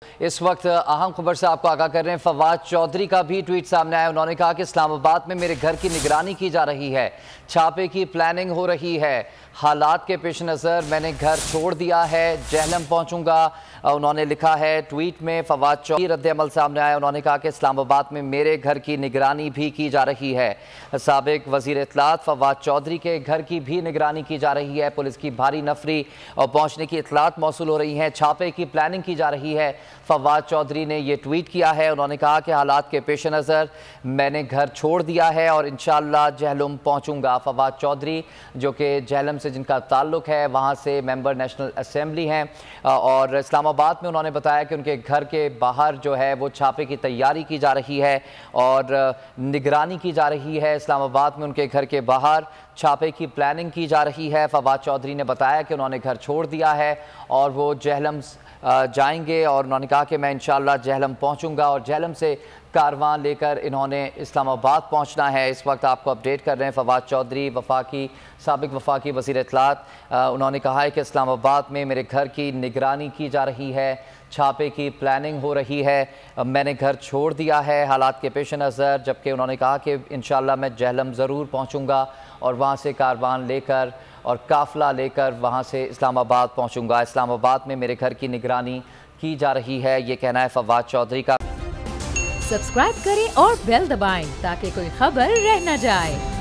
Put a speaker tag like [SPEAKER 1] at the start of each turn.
[SPEAKER 1] इस वक्त अहम खबर से आपको आगाह कर रहे हैं। फवाद चौधरी का भी ट्वीट सामने आया। उन्होंने कहा कि इस्लामाबाद में मेरे घर की निगरानी की जा रही है, छापे की प्लानिंग हो रही है। हालात के पेश नज़र मैंने घर छोड़ दिया है, जहलम पहुंचूंगा। उन्होंने लिखा है ट्वीट में। फवाद चौधरी रद्द अमल सामने आया। उन्होंने कहा कि इस्लामाबाद में मेरे घर की निगरानी भी की जा रही है। साबिक वज़ीर इत्तलात फवाद चौधरी के घर की भी निगरानी की जा रही है। पुलिस की भारी नफरी और पहुंचने की इत्तलात मौसूल हो रही हैं। छापे की प्लानिंग की जा रही है। फवाद चौधरी ने यह ट्वीट किया है। उन्होंने कहा कि हालात के पेश नज़र मैंने घर छोड़ दिया है और इंशाअल्लाह जहलम पहुंचूंगा। फवाद चौधरी जो कि जहलम से जिनका ताल्लुक है, वहां से मेंबर नेशनल असेंबली हैं और इस्लामाबाद में उन्होंने बताया कि उनके घर के बाहर जो है वो छापे की तैयारी की जा रही है और निगरानी की जा रही है। इस्लामाबाद में उनके घर के बाहर छापे की प्लानिंग की जा रही है। फवाद चौधरी ने बताया कि उन्होंने घर छोड़ दिया है और वो जहलम जाएंगे और उन्होंने कहा कि मैं इंशाअल्लाह जहलम पहुंचूंगा और जहलम से कारवां लेकर इन्होंने इस्लामाबाद पहुंचना है। इस वक्त आपको अपडेट कर रहे हैं फवाद चौधरी साबिक वफाकी वज़ीर इत्तलात। उन्होंने कहा है कि इस्लामाबाद में मेरे घर की निगरानी की जा रही है, छापे की प्लानिंग हो रही है, मैंने घर छोड़ दिया है हालात के पेश नज़र। जबकि उन्होंने कहा कि इंशाअल्लाह मैं जहलम ज़रूर पहुँचूँगा और वहाँ से कारवान लेकर और काफ़िला लेकर वहाँ से इस्लामाबाद पहुँचूँगा। इस्लामाबाद में मेरे घर की निगरानी की जा रही है, ये कहना है फवाद चौधरी का।
[SPEAKER 2] सब्सक्राइब करें और बेल दबाएं ताकि कोई खबर रह न जाए।